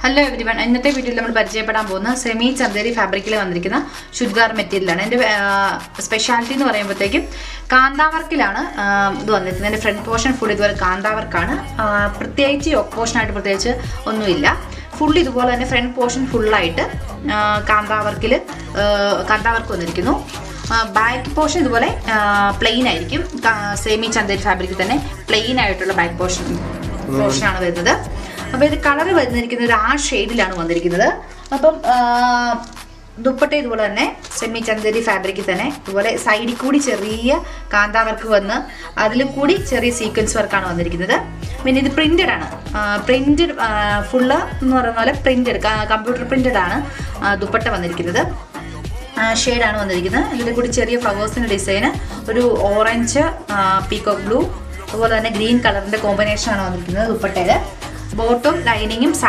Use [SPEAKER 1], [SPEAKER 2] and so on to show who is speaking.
[SPEAKER 1] Hello everyone, ഇന്നത്തെ വീഡിയോയിൽ നമ്മൾ പരിചയപ്പെടാൻ പോകുന്ന സെമി ചന്ദേരി ഫാബ്രിക്കിൽ വന്നിരിക്കുന്ന ചുരിദാർ മെറ്റീരിയലാണ്. എൻ്റെ സ്പെഷ്യാലിറ്റി എന്ന് പറയുമ്പോഴത്തേക്കും കാന്താവർക്കിലാണ് ഇത് വന്നിരിക്കുന്നത്. എൻ്റെ ഫ്രണ്ട് പോർഷൻ ഫുൾ ഇതുപോലെ കാന്താവർക്കാണ്. പ്രത്യേകിച്ച് യോക്ക് പോർഷനായിട്ട് പ്രത്യേകിച്ച് ഒന്നുമില്ല. ഫുൾ ഇതുപോലെ തന്നെ ഫ്രണ്ട് പോർഷൻ ഫുള്ളായിട്ട് കാന്താവർക്ക് വന്നിരിക്കുന്നു. ബാക്ക് പോർഷൻ ഇതുപോലെ പ്ലെയിൻ ആയിരിക്കും. സെമി ചന്ദേരി ഫാബ്രിക്കിൽ തന്നെ പ്ലെയിൻ ആയിട്ടുള്ള ബാക്ക് പോർഷനാണ് വരുന്നത്. അപ്പോൾ ഇത് കളർ വന്നിരിക്കുന്നത് ഒരു ആ ഷെയ്ഡിലാണ് വന്നിരിക്കുന്നത്. അപ്പം ദുപ്പട്ട ഇതുപോലെ തന്നെ സെമി ചന്ദേരി ഫാബ്രിക്കിൽ തന്നെ ഇതുപോലെ സൈഡിൽ കൂടി ചെറിയ കാന്താ വർക്ക് വന്ന് അതിൽ കൂടി ചെറിയ സീക്വൻസ് വർക്കാണ് വന്നിരിക്കുന്നത്. പിന്നെ ഇത് പ്രിന്റഡ് ആണ്. പ്രിന്റഡ് ഫുള്ള് എന്ന് പറയുന്ന പോലെ പ്രിന്റഡ് കമ്പ്യൂട്ടർ പ്രിന്റഡ് ആണ് ദുപ്പട്ട വന്നിരിക്കുന്നത്. ഷെയ്ഡാണ് വന്നിരിക്കുന്നത്. ഇതിൽ കൂടി ചെറിയ ഫ്ലവേഴ്സിൻ്റെ ഡിസൈന്, ഒരു ഓറഞ്ച്, പീകോക്ക് ബ്ലൂ, അതുപോലെ തന്നെ ഗ്രീൻ കളറിൻ്റെ കോമ്പിനേഷനാണ് വന്നിരിക്കുന്നത് ദുപ്പട്ടയിൽ. ബോട്ടും ലൈനിങ്ങും